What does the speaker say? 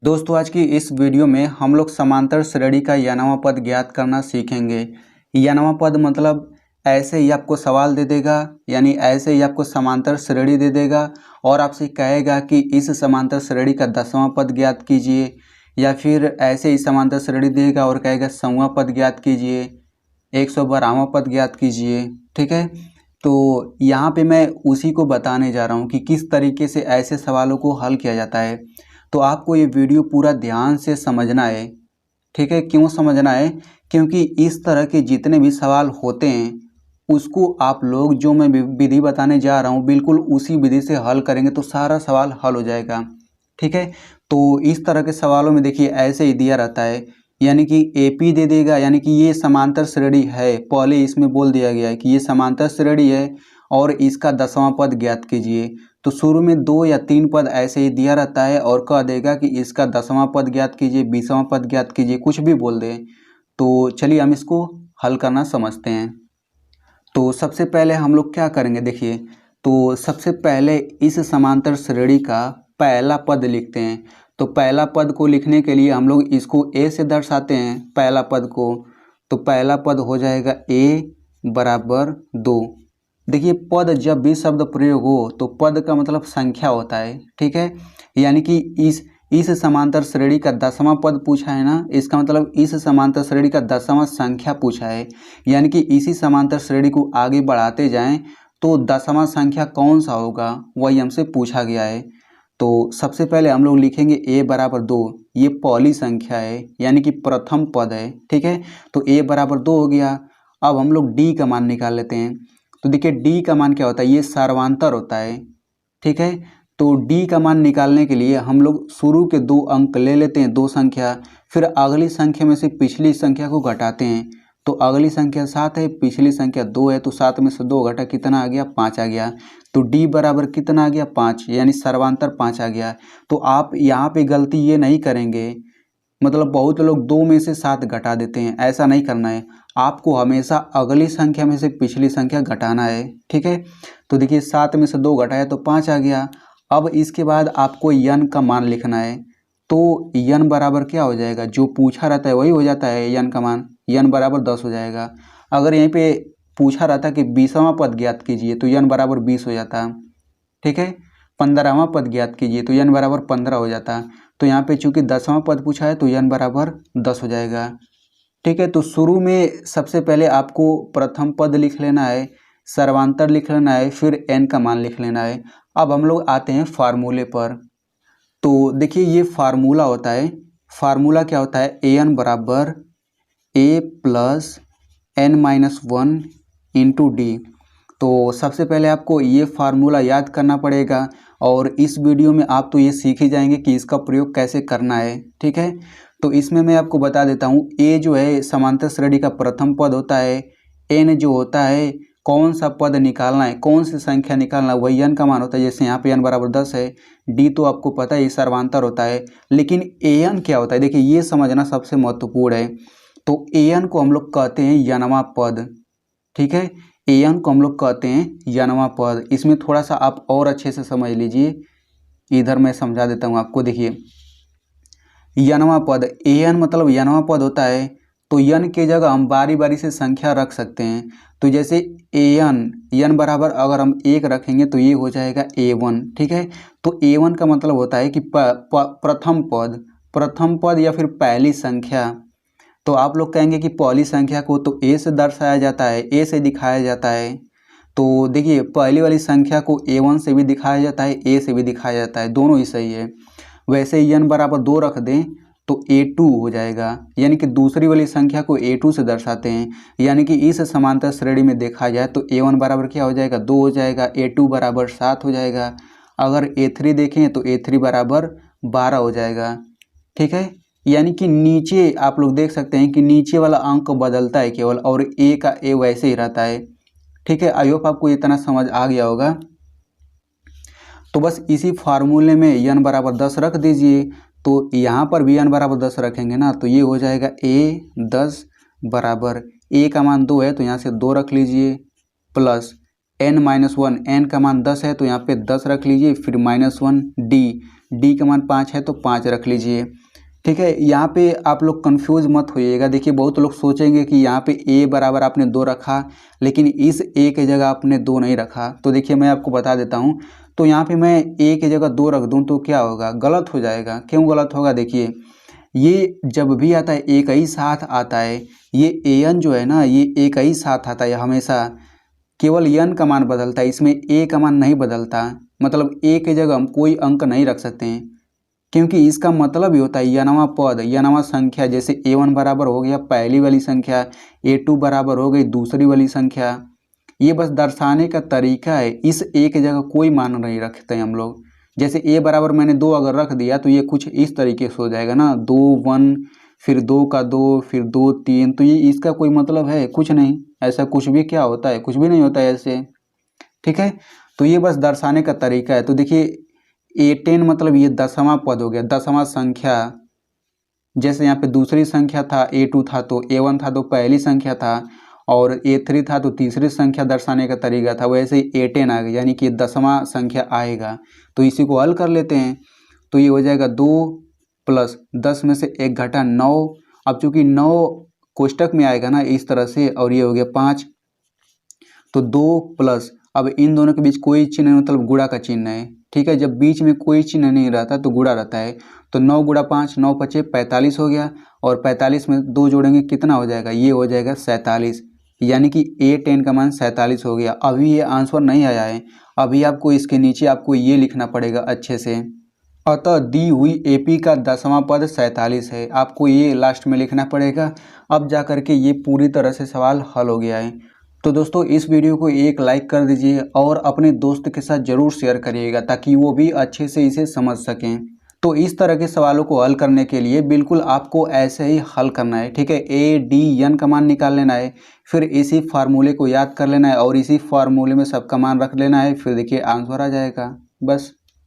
दोस्तों आज की इस वीडियो में हम लोग समांतर श्रेणी का यनवा पद ज्ञात करना सीखेंगे। यनवा पद मतलब ऐसे ही आपको सवाल दे देगा, यानी ऐसे ही आपको समांतर श्रेणी दे देगा और आपसे कहेगा कि इस समांतर श्रेणी का 10वां पद ज्ञात कीजिए, या फिर ऐसे ही समांतर श्रेणी देगा और कहेगा 100वां पद ज्ञात कीजिए, 112वां पद ज्ञात कीजिए। ठीक है, तो यहाँ पे मैं उसी को बताने जा रहा हूँ कि किस तरीके से ऐसे सवालों को हल किया जाता है। तो आपको ये वीडियो पूरा ध्यान से समझना है। ठीक है, क्यों समझना है? क्योंकि इस तरह के जितने भी सवाल होते हैं उसको आप लोग जो मैं विधि बताने जा रहा हूँ बिल्कुल उसी विधि से हल करेंगे तो सारा सवाल हल हो जाएगा। ठीक है, तो इस तरह के सवालों में देखिए ऐसे ही दिया रहता है, यानी कि एपी दे देगा, यानी कि ये समांतर श्रेणी है। पहले इसमें बोल दिया गया है कि ये समांतर श्रेणी है और इसका 10वां पद ज्ञात कीजिए। तो शुरू में 2 या 3 पद ऐसे ही दिया रहता है और कह देगा कि इसका 10वां पद ज्ञात कीजिए, 20वां पद ज्ञात कीजिए, कुछ भी बोल दे। तो चलिए हम इसको हल करना समझते हैं। तो सबसे पहले हम लोग क्या करेंगे, देखिए, तो सबसे पहले इस समांतर श्रेणी का पहला पद लिखते हैं। तो पहला पद को लिखने के लिए हम लोग इसको ए से दर्शाते हैं पहला पद को। तो पहला पद हो जाएगा ए बराबर 2। देखिए, पद जब भी शब्द प्रयोग हो तो पद का मतलब संख्या होता है। ठीक है, यानी कि इस समांतर श्रेणी का 10वां पद पूछा है ना, इसका मतलब इस समांतर श्रेणी का 10वां संख्या पूछा है। यानी कि इसी समांतर श्रेणी को आगे बढ़ाते जाएं तो 10वां संख्या कौन सा होगा वही हमसे पूछा गया है। तो सबसे पहले हम लोग लिखेंगे a बराबर 2। ये पहली संख्या है, यानी कि प्रथम पद है। ठीक है, तो a बराबर 2 हो गया। अब हम लोग d का मान निकाल लेते हैं। तो देखिए d का मान क्या होता है, ये सर्वांतर होता है। ठीक है, तो d का मान निकालने के लिए हम लोग शुरू के 2 अंक ले लेते हैं, 2 संख्या, फिर अगली संख्या में से पिछली संख्या को घटाते हैं। तो अगली संख्या 7 है, पिछली संख्या 2 है, तो 7 में से 2 घटा कितना आ गया, 5 आ गया। तो d बराबर कितना आ गया, 5, यानी सर्वांतर 5 आ गया। तो आप यहाँ पे गलती ये नहीं करेंगे, मतलब बहुत लोग 2 में से 7 घटा देते हैं, ऐसा नहीं करना है। आपको हमेशा अगली संख्या में से पिछली संख्या घटाना है। ठीक है, तो देखिए 7 में से 2 घटाया तो 5 आ गया। अब इसके बाद आपको यन का मान लिखना है। तो यन बराबर क्या हो जाएगा, जो पूछा रहता है वही हो जाता है यन का मान। यन बराबर 10 हो जाएगा। अगर यहीं पे पूछा रहता कि 20वां पद ज्ञात कीजिए तो यन बराबर 20 हो जाता। ठीक है, 15वां पद ज्ञात कीजिए तो यन बराबर 15 हो जाता। तो यहाँ पे चूंकि 10वां पद पूछा है तो यन बराबर 10 हो जाएगा। ठीक है, तो शुरू में सबसे पहले आपको प्रथम पद लिख लेना है, सर्वांतर लिख लेना है, फिर n का मान लिख लेना है। अब हम लोग आते हैं फार्मूले पर। तो देखिए ये फार्मूला होता है। फार्मूला क्या होता है, an बराबर a plus n-1 into D. तो सबसे पहले आपको ये फार्मूला याद करना पड़ेगा और इस वीडियो में आप तो ये सीख ही जाएंगे कि इसका प्रयोग कैसे करना है। ठीक है, तो इसमें मैं आपको बता देता हूँ, a जो है समांतर श्रेणी का प्रथम पद होता है, n जो होता है कौन सा पद निकालना है, कौन सी संख्या निकालना है, वही n का मान होता है। जैसे यहाँ पे n बराबर 10 है, d तो आपको पता है ये सर्वांतर होता है, लेकिन an क्या होता है, देखिए ये समझना सबसे महत्वपूर्ण है। तो an को हम लोग कहते हैं यनवा पद। ठीक है, an को हम लोग कहते हैं यनवा पद। इसमें थोड़ा सा आप और अच्छे से समझ लीजिए, इधर मैं समझा देता हूँ आपको। देखिए यनवा पद, an मतलब यनवा पद होता है, तो यन के जगह हम बारी बारी से संख्या रख सकते हैं। तो जैसे यन बराबर अगर हम 1 रखेंगे तो ये हो जाएगा a1। ठीक है, तो a1 का मतलब होता है कि प्रथम पद या फिर पहली संख्या। तो आप लोग कहेंगे कि पहली संख्या को तो a से दर्शाया जाता है, a से दिखाया जाता है। तो देखिए पहली वाली संख्या को a1 से भी दिखाया जाता है, a से भी दिखाया जाता है, दोनों ही सही है। वैसे ही n बराबर 2 रख दें तो a2 हो जाएगा, यानी कि दूसरी वाली संख्या को a2 से दर्शाते हैं। यानी कि इस समांतर श्रेणी में देखा जाए तो a1 बराबर क्या हो जाएगा, 2 हो जाएगा, a2 बराबर 7 हो जाएगा। अगर a3 देखें तो a3 बराबर 12 हो जाएगा। ठीक है, यानी कि नीचे आप लोग देख सकते हैं कि नीचे वाला अंक बदलता है केवल, और a का a वैसे ही रहता है। ठीक है, आई होप आपको इतना समझ आ गया होगा। तो बस इसी फार्मूले में n बराबर 10 रख दीजिए। तो यहाँ पर भी n बराबर 10 रखेंगे ना, तो ये हो जाएगा a 10 बराबर a का मान 2 है तो यहाँ से 2 रख लीजिए, प्लस n-1, n का मान 10 है तो यहाँ पे 10 रख लीजिए, फिर -1 d डी का मान 5 है तो 5 रख लीजिए। ठीक है, यहाँ पे आप लोग कंफ्यूज मत होइएगा। देखिए बहुत लोग सोचेंगे कि यहाँ पे ए बराबर आपने 2 रखा, लेकिन इस ए की जगह आपने 2 नहीं रखा। तो देखिए मैं आपको बता देता हूँ। तो यहाँ पे मैं ए की जगह 2 रख दूँ तो क्या होगा, गलत हो जाएगा। क्यों गलत होगा, देखिए ये जब भी आता है एक ही साथ आता है। ये एन जो है ना, ये एक ही साथ आता है हमेशा। केवल एन का मान बदलता है, इसमें ए का मान नहीं बदलता। मतलब ए की जगह हम कोई अंक नहीं रख सकते हैं, क्योंकि इसका मतलब ही होता है यनवा पद, यनवा संख्या। जैसे a1 बराबर हो गया पहली वाली संख्या, a2 बराबर हो गई दूसरी वाली संख्या। ये बस दर्शाने का तरीका है। इस a की जगह कोई मान नहीं रखते हम लोग। जैसे a बराबर मैंने 2 अगर रख दिया तो ये कुछ इस तरीके से हो जाएगा ना, 2 1 फिर 2 का 2 फिर 2 3। तो ये इसका कोई मतलब है कुछ नहीं। ऐसा कुछ भी क्या होता है, कुछ भी नहीं होता है ऐसे। ठीक है, तो ये बस दर्शाने का तरीका है। तो देखिए A10 मतलब ये 10वां पद हो गया, 10वां संख्या। जैसे यहाँ पे दूसरी संख्या था A2 था तो A1 था तो पहली संख्या था, और A3 था तो तीसरी संख्या दर्शाने का तरीका था। वैसे ही A10 आ गया, यानी कि 10वां संख्या आएगा। तो इसी को हल कर लेते हैं। तो ये हो जाएगा 2 प्लस 10 में से 1 घटा 9। अब चूंकि 9 कोष्टक में आएगा ना इस तरह से, और ये हो गया 5। तो 2 प्लस, अब इन दोनों के बीच कोई चिन्ह नहीं, मतलब गुणा का चिन्ह है। ठीक है, जब बीच में कोई चिन्ह नहीं रहता तो गुणा रहता है। तो 9 गुणा 5, 9 पचे 45 हो गया, और 45 में 2 जोड़ेंगे कितना हो जाएगा, ये हो जाएगा 47। यानी कि A10 का मान 47 हो गया। अभी ये आंसर नहीं आया है, अभी आपको इसके नीचे आपको ये लिखना पड़ेगा अच्छे से। अतः दी हुई AP का 10वां पद 47 है। आपको ये लास्ट में लिखना पड़ेगा। अब जा करके ये पूरी तरह से सवाल हल हो गया है। तो दोस्तों इस वीडियो को एक लाइक कर दीजिए और अपने दोस्त के साथ ज़रूर शेयर करिएगा, ताकि वो भी अच्छे से इसे समझ सकें। तो इस तरह के सवालों को हल करने के लिए बिल्कुल आपको ऐसे ही हल करना है। ठीक है, ADN का मान निकाल लेना है, फिर इसी फार्मूले को याद कर लेना है और इसी फार्मूले में सबका मान रख लेना है। फिर देखिए आंसर आ जाएगा बस।